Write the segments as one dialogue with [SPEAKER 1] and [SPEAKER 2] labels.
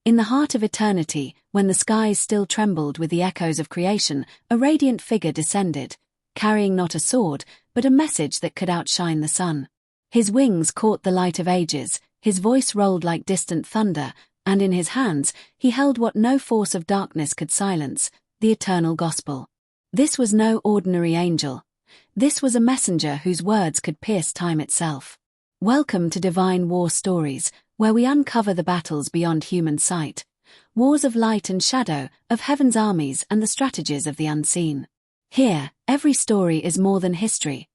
[SPEAKER 1] In the heart of eternity, when the skies still trembled with the echoes of creation, a radiant figure descended, carrying not a sword, but a message that could outshine the sun. His wings caught the light of ages, his voice rolled like distant thunder, and in his hands he held what no force of darkness could silence, the eternal gospel. This was no ordinary angel. This was a messenger whose words could pierce time itself. Welcome to Divine War Stories, where we uncover the battles beyond human sight, wars of light and shadow, of heaven's armies and the strategies of the unseen. Here, every story is more than history.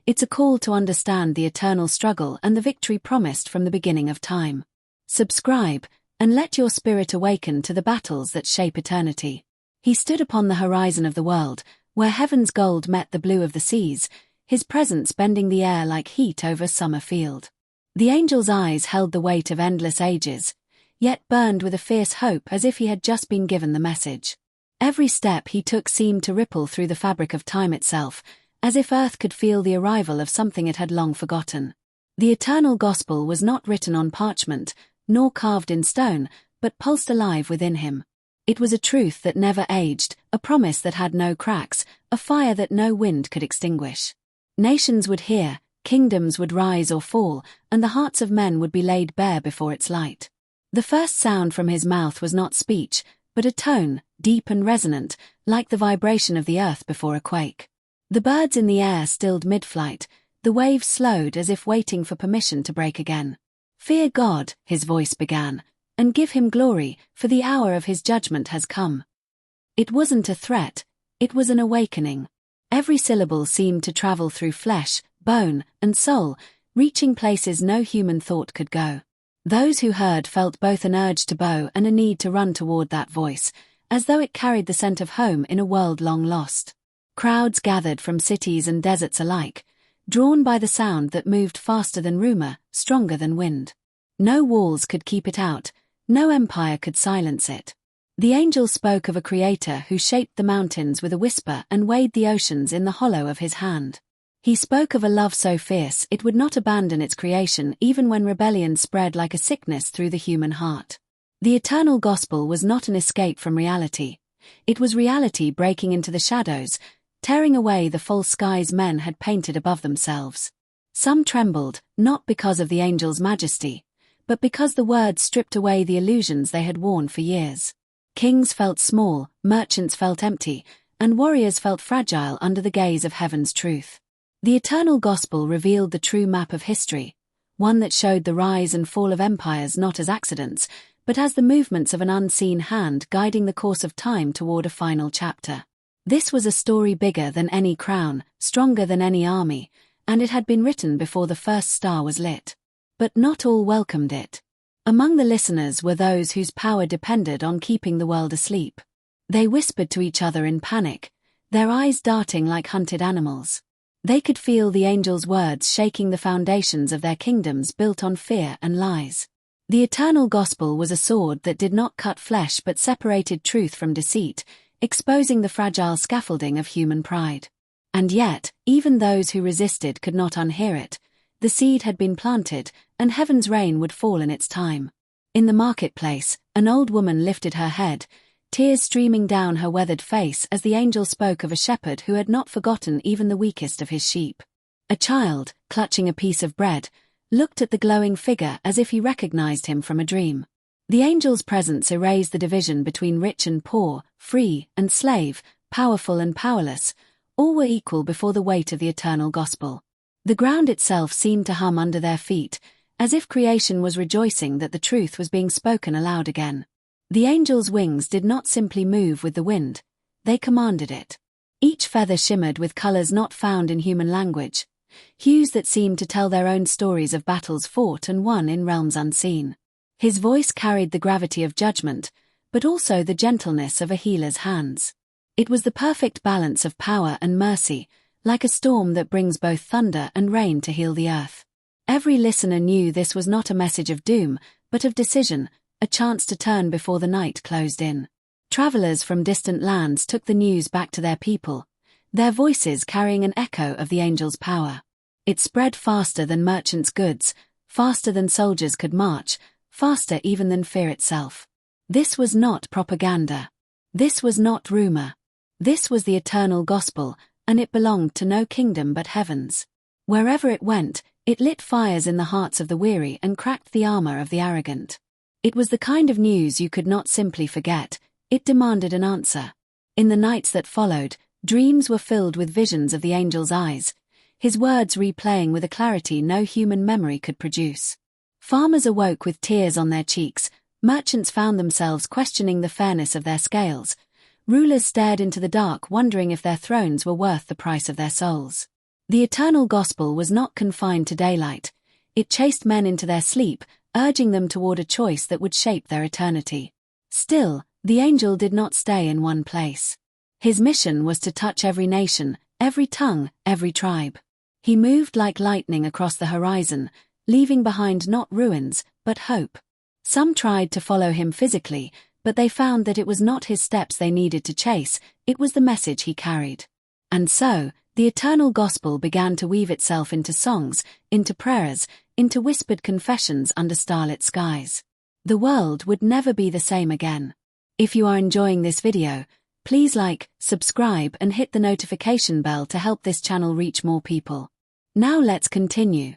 [SPEAKER 1] It's a call to understand the eternal struggle and the victory promised from the beginning of time. Subscribe, and let your spirit awaken to the battles that shape eternity. He stood upon the horizon of the world, where heaven's gold met the blue of the seas, his presence bending the air like heat over summer field. The angel's eyes held the weight of endless ages, yet burned with a fierce hope as if he had just been given the message. Every step he took seemed to ripple through the fabric of time itself, as if earth could feel the arrival of something it had long forgotten. The eternal gospel was not written on parchment, nor carved in stone, but pulsed alive within him. It was a truth that never aged, a promise that had no cracks, a fire that no wind could extinguish. Nations would hear, kingdoms would rise or fall, and the hearts of men would be laid bare before its light. The first sound from his mouth was not speech, but a tone, deep and resonant, like the vibration of the earth before a quake. The birds in the air stilled mid-flight, the waves slowed as if waiting for permission to break again. "Fear God," his voice began, "and give him glory, for the hour of his judgment has come." It wasn't a threat, it was an awakening. Every syllable seemed to travel through flesh, bone, and soul, reaching places no human thought could go. Those who heard felt both an urge to bow and a need to run toward that voice, as though it carried the scent of home in a world long lost. Crowds gathered from cities and deserts alike, drawn by the sound that moved faster than rumor, stronger than wind. No walls could keep it out, no empire could silence it. The angel spoke of a creator who shaped the mountains with a whisper and weighed the oceans in the hollow of his hand. He spoke of a love so fierce it would not abandon its creation even when rebellion spread like a sickness through the human heart. The eternal gospel was not an escape from reality. It was reality breaking into the shadows, tearing away the false skies men had painted above themselves. Some trembled, not because of the angel's majesty, but because the words stripped away the illusions they had worn for years. Kings felt small, merchants felt empty, and warriors felt fragile under the gaze of heaven's truth. The eternal gospel revealed the true map of history, one that showed the rise and fall of empires not as accidents, but as the movements of an unseen hand guiding the course of time toward a final chapter. This was a story bigger than any crown, stronger than any army, and it had been written before the first star was lit. But not all welcomed it. Among the listeners were those whose power depended on keeping the world asleep. They whispered to each other in panic, their eyes darting like hunted animals. They could feel the angel's words shaking the foundations of their kingdoms built on fear and lies. The eternal gospel was a sword that did not cut flesh but separated truth from deceit, exposing the fragile scaffolding of human pride. And yet, even those who resisted could not unhear it. The seed had been planted, and heaven's rain would fall in its time. In the marketplace, an old woman lifted her head, tears streaming down her weathered face as the angel spoke of a shepherd who had not forgotten even the weakest of his sheep. A child, clutching a piece of bread, looked at the glowing figure as if he recognized him from a dream. The angel's presence erased the division between rich and poor, free and slave, powerful and powerless. All were equal before the weight of the eternal gospel. The ground itself seemed to hum under their feet, as if creation was rejoicing that the truth was being spoken aloud again. The angel's wings did not simply move with the wind, they commanded it. Each feather shimmered with colors not found in human language, hues that seemed to tell their own stories of battles fought and won in realms unseen. His voice carried the gravity of judgment, but also the gentleness of a healer's hands. It was the perfect balance of power and mercy, like a storm that brings both thunder and rain to heal the earth. Every listener knew this was not a message of doom, but of decision, a chance to turn before the night closed in. Travelers from distant lands took the news back to their people, their voices carrying an echo of the angel's power. It spread faster than merchants' goods, faster than soldiers could march, faster even than fear itself. This was not propaganda. This was not rumor. This was the eternal gospel, and it belonged to no kingdom but heaven's. Wherever it went, it lit fires in the hearts of the weary and cracked the armor of the arrogant. It was the kind of news you could not simply forget, it demanded an answer. In the nights that followed, dreams were filled with visions of the angel's eyes, his words replaying with a clarity no human memory could produce. Farmers awoke with tears on their cheeks, merchants found themselves questioning the fairness of their scales, rulers stared into the dark wondering if their thrones were worth the price of their souls. The eternal gospel was not confined to daylight. It chased men into their sleep, urging them toward a choice that would shape their eternity. Still, the angel did not stay in one place. His mission was to touch every nation, every tongue, every tribe. He moved like lightning across the horizon, leaving behind not ruins, but hope. Some tried to follow him physically, but they found that it was not his steps they needed to chase, it was the message he carried. And so, the eternal gospel began to weave itself into songs, into prayers, into whispered confessions under starlit skies. The world would never be the same again. If you are enjoying this video, please like, subscribe and hit the notification bell to help this channel reach more people. Now let's continue.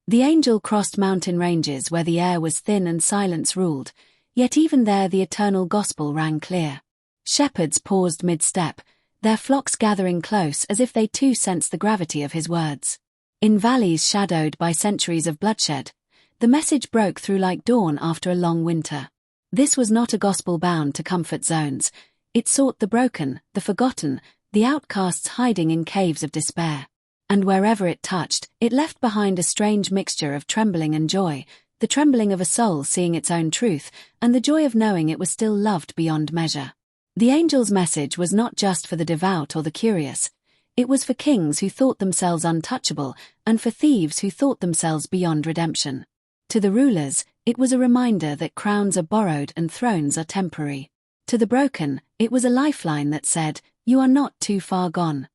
[SPEAKER 1] The angel crossed mountain ranges where the air was thin and silence ruled, yet even there the eternal gospel rang clear. Shepherds paused mid-step, their flocks gathering close as if they too sensed the gravity of his words. In valleys shadowed by centuries of bloodshed, the message broke through like dawn after a long winter. This was not a gospel bound to comfort zones. It sought the broken, the forgotten, the outcasts hiding in caves of despair. And wherever it touched, it left behind a strange mixture of trembling and joy, the trembling of a soul seeing its own truth, and the joy of knowing it was still loved beyond measure. The angel's message was not just for the devout or the curious. It was for kings who thought themselves untouchable, and for thieves who thought themselves beyond redemption. To the rulers, it was a reminder that crowns are borrowed and thrones are temporary. To the broken, it was a lifeline that said, "You are not too far gone."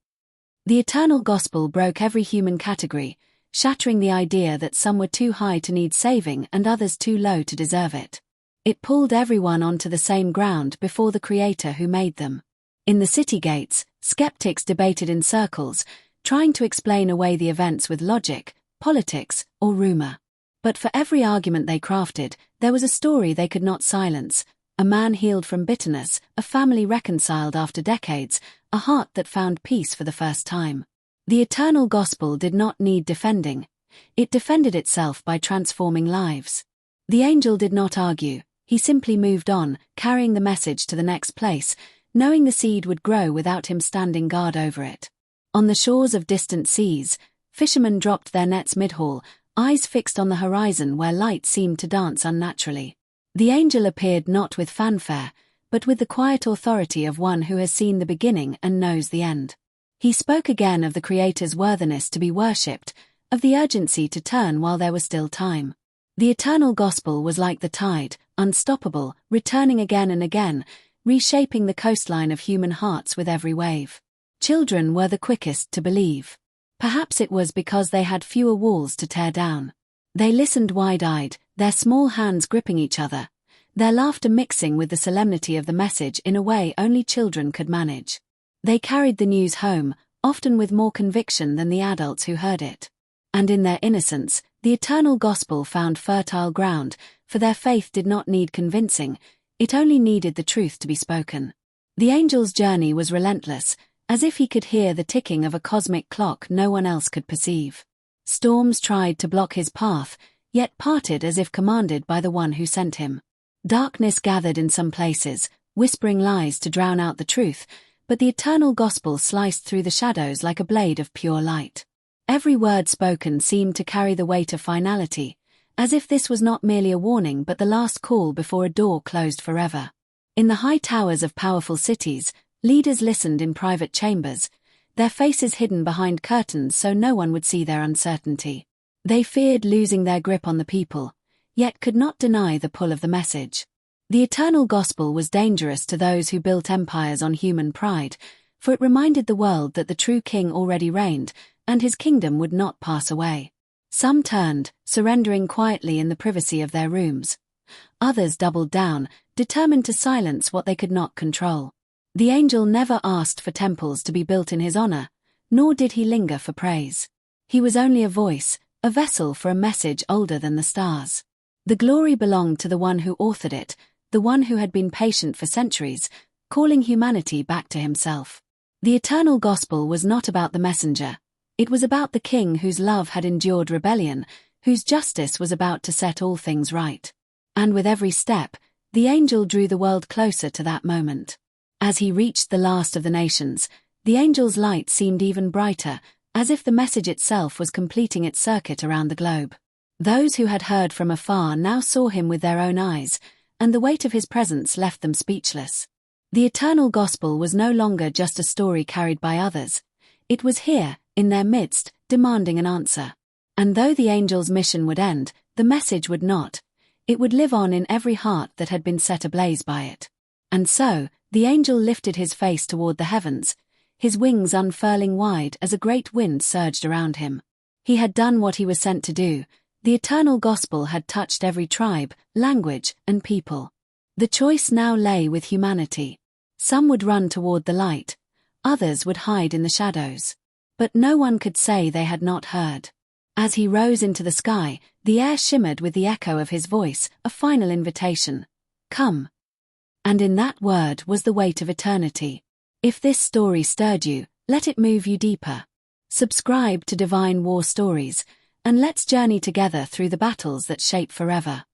[SPEAKER 1] The eternal gospel broke every human category, shattering the idea that some were too high to need saving and others too low to deserve it. It pulled everyone onto the same ground before the Creator who made them. In the city gates, skeptics debated in circles, trying to explain away the events with logic, politics, or rumor. But for every argument they crafted, there was a story they could not silence: a man healed from bitterness, a family reconciled after decades, a heart that found peace for the first time. The eternal gospel did not need defending. It defended itself by transforming lives. The angel did not argue. He simply moved on, carrying the message to the next place, knowing the seed would grow without him standing guard over it. On the shores of distant seas, fishermen dropped their nets mid-haul, eyes fixed on the horizon where light seemed to dance unnaturally. The angel appeared not with fanfare, but with the quiet authority of one who has seen the beginning and knows the end. He spoke again of the Creator's worthiness to be worshipped, of the urgency to turn while there was still time. The eternal gospel was like the tide, unstoppable, returning again and again, reshaping the coastline of human hearts with every wave. Children were the quickest to believe. Perhaps it was because they had fewer walls to tear down. They listened wide-eyed, their small hands gripping each other, their laughter mixing with the solemnity of the message in a way only children could manage. They carried the news home, often with more conviction than the adults who heard it. And in their innocence, the eternal gospel found fertile ground, for their faith did not need convincing, it only needed the truth to be spoken. The angel's journey was relentless, as if he could hear the ticking of a cosmic clock no one else could perceive. Storms tried to block his path, yet parted as if commanded by the one who sent him. Darkness gathered in some places, whispering lies to drown out the truth, but the eternal gospel sliced through the shadows like a blade of pure light. Every word spoken seemed to carry the weight of finality, as if this was not merely a warning but the last call before a door closed forever. In the high towers of powerful cities, leaders listened in private chambers, their faces hidden behind curtains so no one would see their uncertainty. They feared losing their grip on the people, yet could not deny the pull of the message. The eternal gospel was dangerous to those who built empires on human pride, for it reminded the world that the true king already reigned, and his kingdom would not pass away. Some turned, surrendering quietly in the privacy of their rooms. Others doubled down, determined to silence what they could not control. The angel never asked for temples to be built in his honor, nor did he linger for praise. He was only a voice, a vessel for a message older than the stars. The glory belonged to the one who authored it, the one who had been patient for centuries, calling humanity back to himself. The eternal gospel was not about the messenger. It was about the king whose love had endured rebellion, whose justice was about to set all things right. And with every step, the angel drew the world closer to that moment. As he reached the last of the nations, the angel's light seemed even brighter, as if the message itself was completing its circuit around the globe. Those who had heard from afar now saw him with their own eyes, and the weight of his presence left them speechless. The eternal gospel was no longer just a story carried by others. It was here, in their midst, demanding an answer. And though the angel's mission would end, the message would not. It would live on in every heart that had been set ablaze by it. And so, the angel lifted his face toward the heavens, his wings unfurling wide as a great wind surged around him. He had done what he was sent to do. The eternal gospel had touched every tribe, language, and people. The choice now lay with humanity. Some would run toward the light, others would hide in the shadows. But no one could say they had not heard. As he rose into the sky, the air shimmered with the echo of his voice, a final invitation. Come. And in that word was the weight of eternity. If this story stirred you, let it move you deeper. Subscribe to Divine War Stories, and let's journey together through the battles that shape forever.